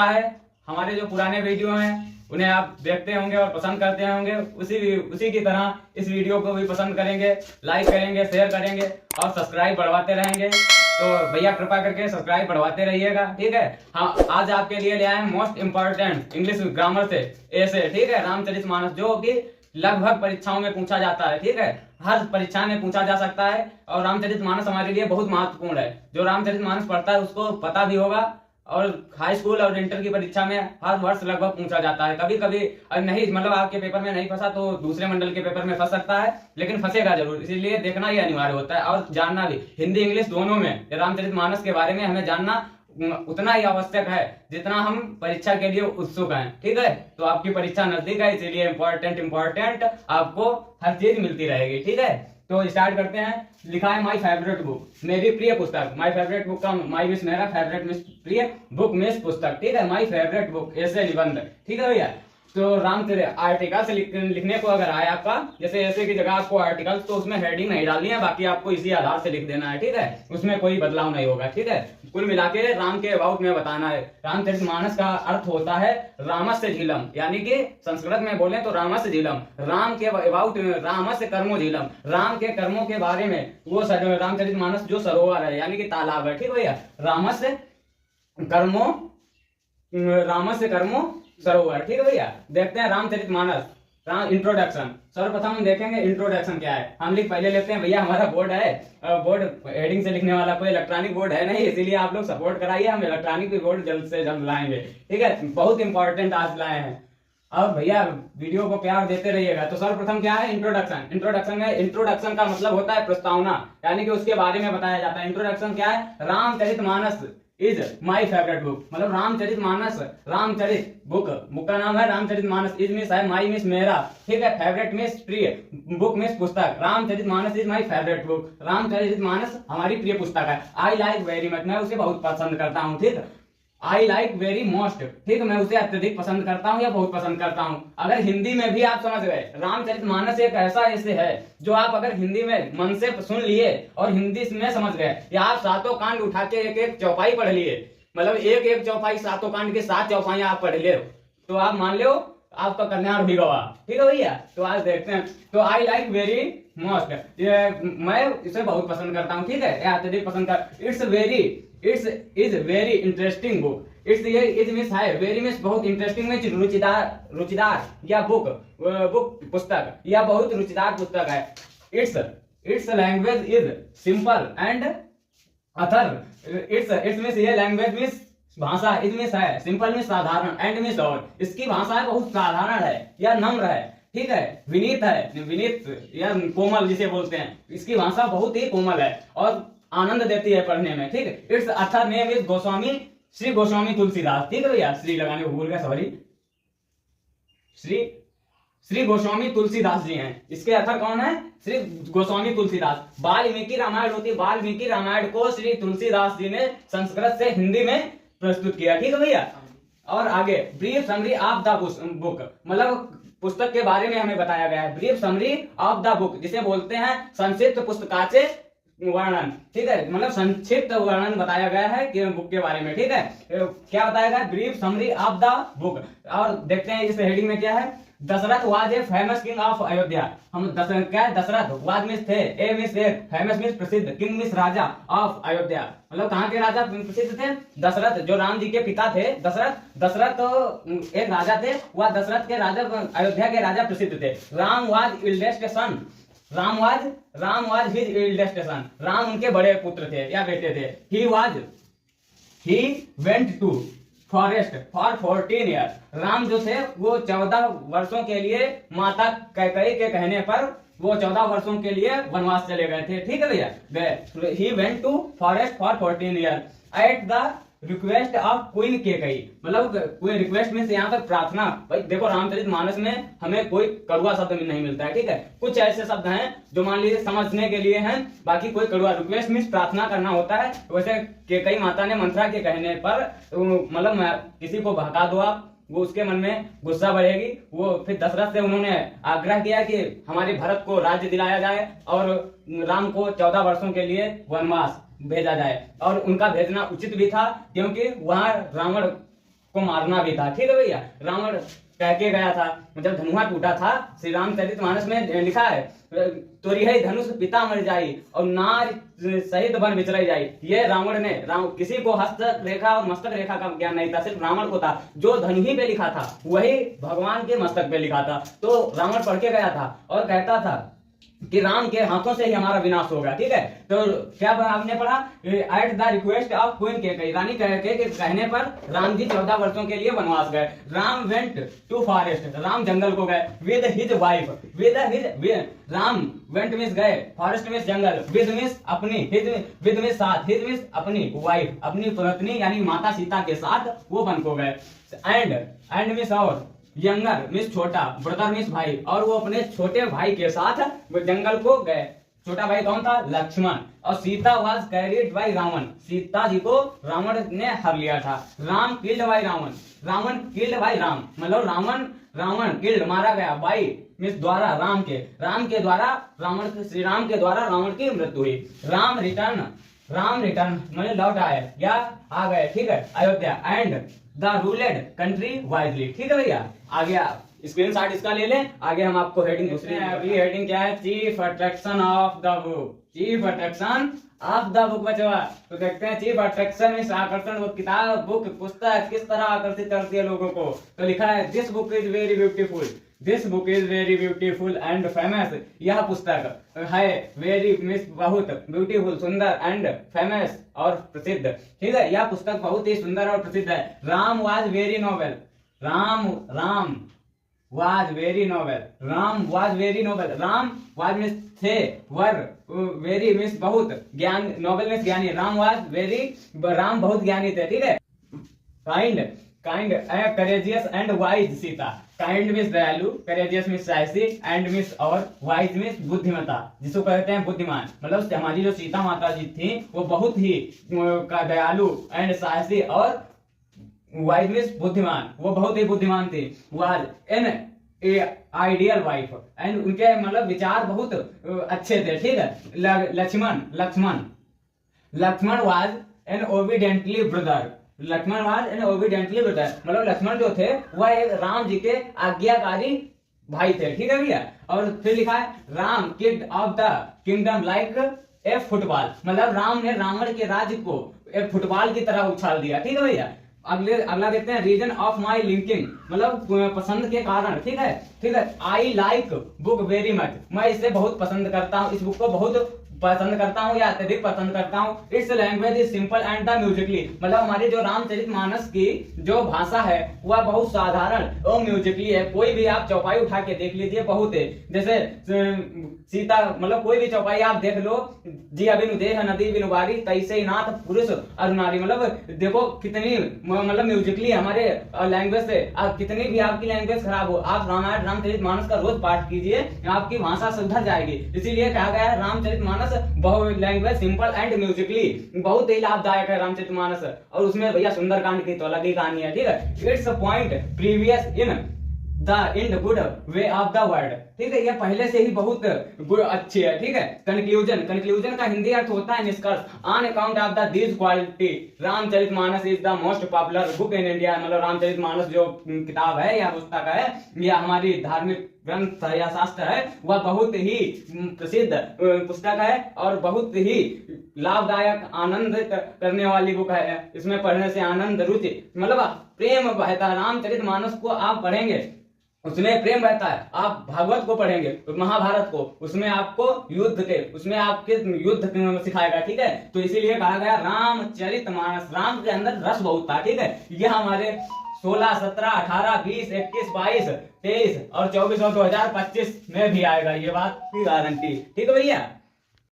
है। हमारे जो पुराने वीडियो हैं उन्हें आप देखते होंगे और पसंद करते होंगे, उसी की तरह इस वीडियो को भी पसंद करेंगे, लाइक करेंगे, शेयर करेंगे और सब्सक्राइब बढ़वाते रहेंगे। तो भैया कृपा करके सब्सक्राइब बढ़वाते रहिएगा, ठीक है। हाँ, आज आपके लिए ले आए हैं मोस्ट इंपॉर्टेंट इंग्लिश ग्रामर से ऐसे, ठीक है, रामचरितमानस, जो कि लगभग परीक्षाओं में पूछा जाता है, ठीक है, हर परीक्षा में पूछा जा सकता है। और रामचरितमानस हमारे लिए बहुत महत्वपूर्ण है। जो रामचरितमानस पढ़ता है उसको पता भी होगा, और हाई स्कूल और इंटर की परीक्षा में हर वर्ष लगभग पूछा जाता है। कभी कभी नहीं, मतलब आपके पेपर में नहीं फंसा तो दूसरे मंडल के पेपर में फंस सकता है, लेकिन फंसेगा जरूर, इसीलिए देखना ही अनिवार्य होता है और जानना भी। हिंदी इंग्लिश दोनों में रामचरितमानस के बारे में हमें जानना उतना ही आवश्यक है जितना हम परीक्षा के लिए उत्सुक हैं, ठीक है। तो आपकी परीक्षा नजदीक है, इसीलिए इंपॉर्टेंट आपको हर चीज मिलती रहेगी, ठीक है। तो स्टार्ट करते हैं। लिखा है माई फेवरेट बुक, मेरी प्रिय पुस्तक। माई फेवरेट बुक का माई मिस मेरा, फेवरेट मिस प्रिय, बुक मिस पुस्तक, ठीक है। माई फेवरेट बुक ऐसे निबंध, ठीक है भैया। तो रामचरित आर्टिकल से लिखने को अगर आए आपका, जैसे ऐसे की जगह आपको आर्टिकल, तो उसमें हेडिंग नहीं डालनी है, बाकी आपको इसी आधार से लिख देना है, ठीक है। उसमें कोई बदलाव नहीं होगा, ठीक है। कुल मिला के राम के अबाउट में बताना है। रामचरितमानस का अर्थ होता है रामस्य झीलम, यानी कि संस्कृत में बोले तो रामस्य झीलम, राम के अबाउट, रामस्य कर्मो झीलम, राम के कर्मों के बारे में वो रामचरितमानस जो सरोवर है यानी कि तालाब है, ठीक भैया। रामस्य कर्मो सरोवर, ठीक है भैया। देखते हैं रामचरितमानस इंट्रोडक्शन। सर्वप्रथम हम देखेंगे इंट्रोडक्शन क्या है। हम पहले लेते हैं भैया, हमारा बोर्ड है, बोर्ड हेडिंग से लिखने वाला कोई इलेक्ट्रॉनिक बोर्ड है नहीं, इसीलिए आप लोग सपोर्ट कराइए, हम इलेक्ट्रॉनिक बोर्ड जल्द से जल्द लाएंगे, ठीक है। बहुत इंपॉर्टेंट आज लाए हैं। अब भैया वीडियो को प्यार देते रहिएगा। तो सर्वप्रथम क्या है इंट्रोडक्शन। इंट्रोडक्शन का मतलब होता है प्रस्तावना, यानी कि उसके बारे में बताया जाता है। इंट्रोडक्शन क्या है? Ramcharitmanas is my favourite book, मतलब रामचरित बुक का नाम है रामचरितमानस। इज मिस है, माई मिस मेरा, ठीक है, फेवरेट मिस प्रिय, बुक मिस पुस्तक। Ramcharitmanas is my favourite book, Ramcharitmanas हमारी प्रिय पुस्तक है। आई लाइक वेरी मच, मैं उसे बहुत पसंद करता हूँ, ठीक। आई लाइक वेरी मोस्ट, ठीक, मैं उसे अत्यधिक पसंद करता हूँ या बहुत पसंद करता हूँ। अगर हिंदी में भी आप समझ गए, रामचरितमानस एक ऐसा ऐसे है जो आप अगर हिंदी में मन से सुन लिए और हिंदी में समझ गए, या आप सातों कांड उठा के एक एक चौपाई पढ़ लिए, मतलब एक एक चौपाई सातों कांड के 7 चौपाइयां आप पढ़ ले, तो आप मान लो आपका कल्याण भी गवा, ठीक है भैया। तो आज देखते हैं। तो आई लाइक वेरी मोस्ट, मैं इसे बहुत पसंद करता हूँ, ठीक है, अत्यधिक पसंद कर। It's is very interesting book. Is means है, वेरी मिस बहुत, इंटरेस्टिंग में रुचिदार या बुक पुस्तक, या बहुत रुचिदार पुस्तक है। Its language is simple and author. Its means ये लैंग्वेज मिस भाषा, इज मिस है, सिंपल मिस साधारण, एंड मिस और इसकी भाषा बहुत साधारण है या नम्र है, ठीक है, विनीत या कोमल जिसे बोलते हैं, इसकी भाषा बहुत ही कोमल है और आनंद देती है पढ़ने में, ठीक है। Its author name is Goswami, Shri Goswami Tulsidas, ठीक है भैया, श्री लगाने को भूल गया, सॉरी। श्री गोस्वामी तुलसीदास जी हैं, इसके अथर कौन है? श्री गोस्वामी तुलसीदास। वाल्मीकि रामायण होती है, वाल्मीकि रामायण को श्री तुलसीदास जी ने संस्कृत से हिंदी में प्रस्तुत किया, ठीक है भैया। और आगे brief summary of the book, मतलब पुस्तक के बारे में हमें बताया गया है। Brief summary of the book, जिसे बोलते हैं संक्षिप्त पुस्तकाचे वर्णन, ठीक है, मतलब संक्षिप्त वर्णन बताया गया है कि बुक के बारे में, ठीक है। क्या बताया गया? Brief summary of the book. और देखते हैं इस हेडिंग में क्या है। Dasharath was a famous king of Ayodhya. हम क्या है? दशरथ वाज मिस थे, ए मिस एक, फेमस मिस प्रसिद्ध, किंग मिस राजा ऑफ अयोध्या, मतलब कहाँ के राजा प्रसिद्ध थे? दशरथ, जो राम जी के पिता थे दशरथ एक राजा थे, वह दशरथ के राजा, अयोध्या के राजा प्रसिद्ध थे। Ram was eldest son, Ram was his eldest son, Ram उनके बड़े पुत्र थे या बेटे थे। He went to forest for 14 years, Ram जो थे वो 14 वर्षों के लिए माता कैकेयी के कहने पर वो 14 वर्षों के लिए वनवास चले गए थे, ठीक है भैया, गए। He went to forest for 14 years at the request of queen Kaikeyi, मतलब कोई रिक्वेस्ट में से यहाँ पर प्रार्थना। भाई देखो रामचरितमानस में हमें कोई कड़वा शब्द नहीं मिलता है, ठीक है, कुछ ऐसे शब्द हैं जो मान लीजिए समझने के लिए हैं, बाकी कोई कड़वा। रिक्वेस्ट मीन्स प्रार्थना करना होता है, वैसे केकई माता ने मंथरा के कहने पर, मतलब किसी को बहका दो आप, वो उसके मन में गुस्सा बढ़ेगी, वो फिर दशरथ से उन्होंने आग्रह किया कि हमारे भरत को राज्य दिलाया जाए और राम को 14 वर्षों के लिए वनवास भेजा जाए। और उनका भेजना उचित भी था, क्योंकि वहां रावण को मारना भी था। ठीक है भैया, रावण कह के गया था जब धनुहा टूटा था, श्री रामचरितमानस में लिखा है तोरिहै धनुष पिता मर जाई और नार सहित वन विचराई जाई। ये रावण ने किसी को हस्त रेखा और मस्तक रेखा का ज्ञान नहीं था, सिर्फ रावण को था। जो धनु ही पे लिखा था वही भगवान के मस्तक पे लिखा था। तो रावण पढ़ के गया था और कहता था कि राम के हाथों से ही हमारा विनाश होगा। ठीक है, तो क्या आपने पढ़ा, at the request of queen Kaikeyi, रानी के कहने पर राम जी 14 वर्षों के लिए वनवास गए। Ram went to forest, Ram जंगल को गए। With his wife, Ram went मिस गए, फॉरेस्ट मिस जंगल, विद मिस अपनी, विद मिस साथ, हिज मिस अपनी वाइफ, अपनी पत्नी यानी माता सीता के साथ वो वन को गए। एंड मिस और यंगर मिस छोटा, ब्रदर मिस भाई, और वो अपने छोटे भाई के साथ जंगल को गए। छोटा भाई कौन था, लक्ष्मण। और Sita was carried by Ravan, Sita ji को रावण ने हर लिया था। Ram killed by Ravan, Ravan killed by Ram, मतलब रावण किल्ड मारा गया, बाय मिस द्वारा, राम के द्वारा रावण, श्री राम के द्वारा रावण की मृत्यु हुई। राम रिटर्न मतलब लौट आए या आ गए। ठीक है, Ayodhya. And the ruled country wisely. ठीक है भैया, आगे स्क्रीनशॉट इसका ले लें। आगे हम आपको हेडिंग दूसरी, अगली हेडिंग क्या है, chief attraction of the book, chief attraction of the book बचवा। तो देखते हैं चीफ अट्रैक्शन इस आकर्षण, वो किताब बुक पुस्तक किस तरह आकर्षित करती है लोगों को। तो लिखा है this book is very beautiful, this book is very beautiful and famous. यह पुस्तक है वेरी मिस बहुत, ब्यूटीफुल सुंदर, एंड फेमस और प्रसिद्ध। ठीक है, यह पुस्तक बहुत ही सुंदर और प्रसिद्ध है। Ram was very noble, Ram was very noble, Ram was very noble, Ram was means थे, वर वेरी मिस बहुत, ज्ञान, नोबल मिस ज्ञानी, राम बहुत ज्ञानी थे। ठीक है, kind courageous and wise Sita, kind miss दयालु, करेजियस मिस साहसी, एंड मिस और वाइज मिस बुद्धिमता, जिसको कहते हैं बुद्धिमान। मतलब हमारी जो सीता माता जी थी वो बहुत ही दयालु, एंड साहसी, और वाइज मिस बुद्धिमान, वो बहुत ही बुद्धिमान थी। Was an ideal wife, and उनके मतलब विचार बहुत अच्छे थे। ठीक है, Lakshman was an obediently brother, मतलब लक्ष्मण जो थे वह एक राम जी के आज्ञाकारी भाई थे। ठीक है भैया, और फिर लिखा है Ram kid of the kingdom like a football, मतलब राम ने रावण के राज्य को एक फुटबॉल की तरह उछाल दिया। ठीक है भैया, अगला देखते हैं रीजन ऑफ माई लिंकिंग, मतलब पसंद के कारण। ठीक है, I like book very much, मैं इसे बहुत पसंद करता हूँ, इस बुक को बहुत पसंद करता हूँ या अत्यधिक पसंद करता हूँ। It's language is simple and the Musically, मतलब हमारी जो रामचरितमानस की जो भाषा है वह बहुत साधारण और म्यूजिकली है। कोई भी आप चौपाई उठा के देख लीजिए, बहुत है, जैसे सीता, मतलब कोई भी चौपाई आप देख लो, जी अबिनु देह नदी बिनु बारी तैसे नाथ पुरुष और नारी, मतलब देखो कितनी मतलब म्यूजिकली हमारे लैंग्वेज से। आप कितनी भी आपकी लैंग्वेज खराब हो, आप रामायण रामचरितमानस का रोज पाठ कीजिए, आपकी भाषा सुधर जाएगी। इसीलिए कहा गया है रामचरितमानस बहुत लैंग्वेज सिंपल एंड म्यूजिकली, बहुत ही लाभदायक है रामचरितमानस। और उसमें भैया सुंदरकांड की तो अलग ही कहानी है। ठीक है, it's a point previous in good way of the word. ठीक है, ये पहले से ही बहुत अच्छी है। ठीक है, कंक्लूजन का हिंदी अर्थ होता है निष्कर्ष। On account of the this quality Ramcharitmanas is the most popular book in India, मतलब रामचरितमानस जो किताब है या पुस्तक है या हमारी धार्मिक ग्रंथ या शास्त्र है, वह बहुत ही प्रसिद्ध पुस्तक है और बहुत ही लाभदायक, आनंद करने वाली बुक है। इसमें पढ़ने से आनंद, रुचि, मतलब प्रेम बहता है। रामचरितमानस को आप पढ़ेंगे उसमें प्रेम रहता है। आप भागवत को पढ़ेंगे, महाभारत को, उसमें आपको उसमें आपके युद्ध सिखाएगा। ठीक है, तो इसीलिए कहा गया रामचरितमानस, राम के अंदर रस बहुत था। ठीक है, यह हमारे 16, 17, 18, 20, 21, 22, 23 और 24 और 2025 में भी आएगा, ये बात की गारंटी। ठीक है भैया।